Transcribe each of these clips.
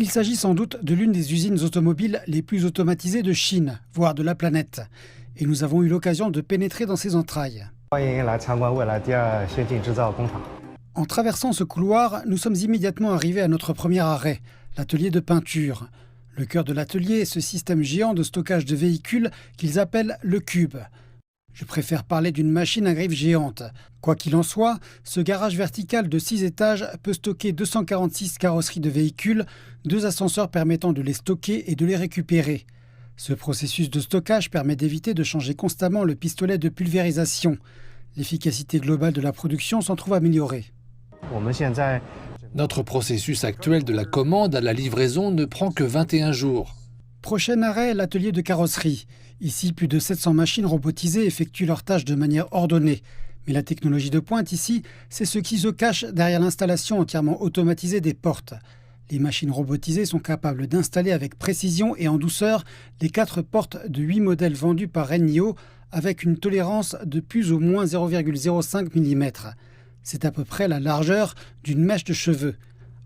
Il s'agit sans doute de l'une des usines automobiles les plus automatisées de Chine, voire de la planète. Et nous avons eu l'occasion de pénétrer dans ses entrailles. En traversant ce couloir, nous sommes immédiatement arrivés à notre premier arrêt, l'atelier de peinture. Le cœur de l'atelier est ce système géant de stockage de véhicules qu'ils appellent le cube. Je préfère parler d'une machine à griffes géante. Quoi qu'il en soit, ce garage vertical de 6 étages peut stocker 246 carrosseries de véhicules, 2 ascenseurs permettant de les stocker et de les récupérer. Ce processus de stockage permet d'éviter de changer constamment le pistolet de pulvérisation. L'efficacité globale de la production s'en trouve améliorée. Notre processus actuel de la commande à la livraison ne prend que 21 jours. Prochain arrêt, l'atelier de carrosserie. Ici, plus de 700 machines robotisées effectuent leurs tâches de manière ordonnée. Mais la technologie de pointe ici, c'est ce qui se cache derrière l'installation entièrement automatisée des portes. Les machines robotisées sont capables d'installer avec précision et en douceur les 4 portes de 8 modèles vendus par Renio avec une tolérance de plus ou moins 0,05 mm. C'est à peu près la largeur d'une mèche de cheveux.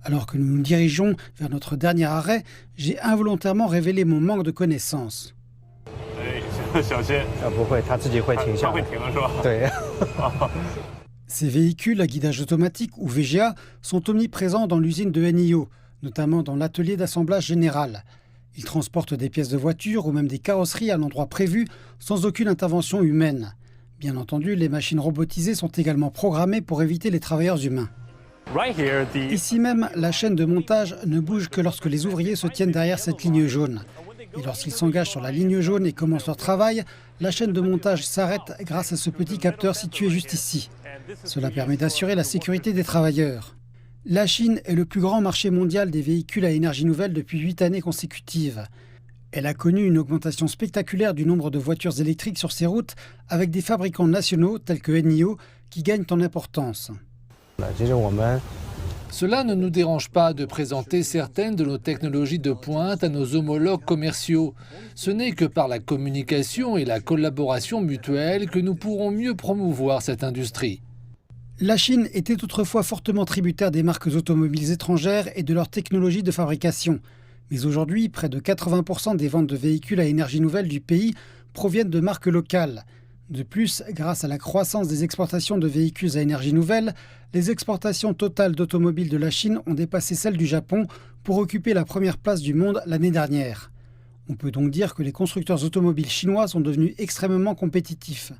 Alors que nous nous dirigeons vers notre dernier arrêt, j'ai involontairement révélé mon manque de connaissances. Ces véhicules à guidage automatique ou VGA sont omniprésents dans l'usine de NIO, notamment dans l'atelier d'assemblage général. Ils transportent des pièces de voiture ou même des carrosseries à l'endroit prévu sans aucune intervention humaine. Bien entendu, les machines robotisées sont également programmées pour éviter les travailleurs humains. Ici même, la chaîne de montage ne bouge que lorsque les ouvriers se tiennent derrière cette ligne jaune. Et lorsqu'ils s'engagent sur la ligne jaune et commencent leur travail, la chaîne de montage s'arrête grâce à ce petit capteur situé juste ici. Cela permet d'assurer la sécurité des travailleurs. La Chine est le plus grand marché mondial des véhicules à énergie nouvelle depuis 8 années consécutives. Elle a connu une augmentation spectaculaire du nombre de voitures électriques sur ses routes avec des fabricants nationaux tels que NIO qui gagnent en importance. Cela ne nous dérange pas de présenter certaines de nos technologies de pointe à nos homologues commerciaux. Ce n'est que par la communication et la collaboration mutuelle que nous pourrons mieux promouvoir cette industrie. La Chine était autrefois fortement tributaire des marques automobiles étrangères et de leur technologie de fabrication. Mais aujourd'hui, près de 80% des ventes de véhicules à énergie nouvelle du pays proviennent de marques locales. De plus, grâce à la croissance des exportations de véhicules à énergie nouvelle, les exportations totales d'automobiles de la Chine ont dépassé celles du Japon pour occuper la première place du monde l'année dernière. On peut donc dire que les constructeurs automobiles chinois sont devenus extrêmement compétitifs.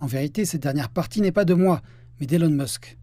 En vérité, cette dernière partie n'est pas de moi, mais d'Elon Musk.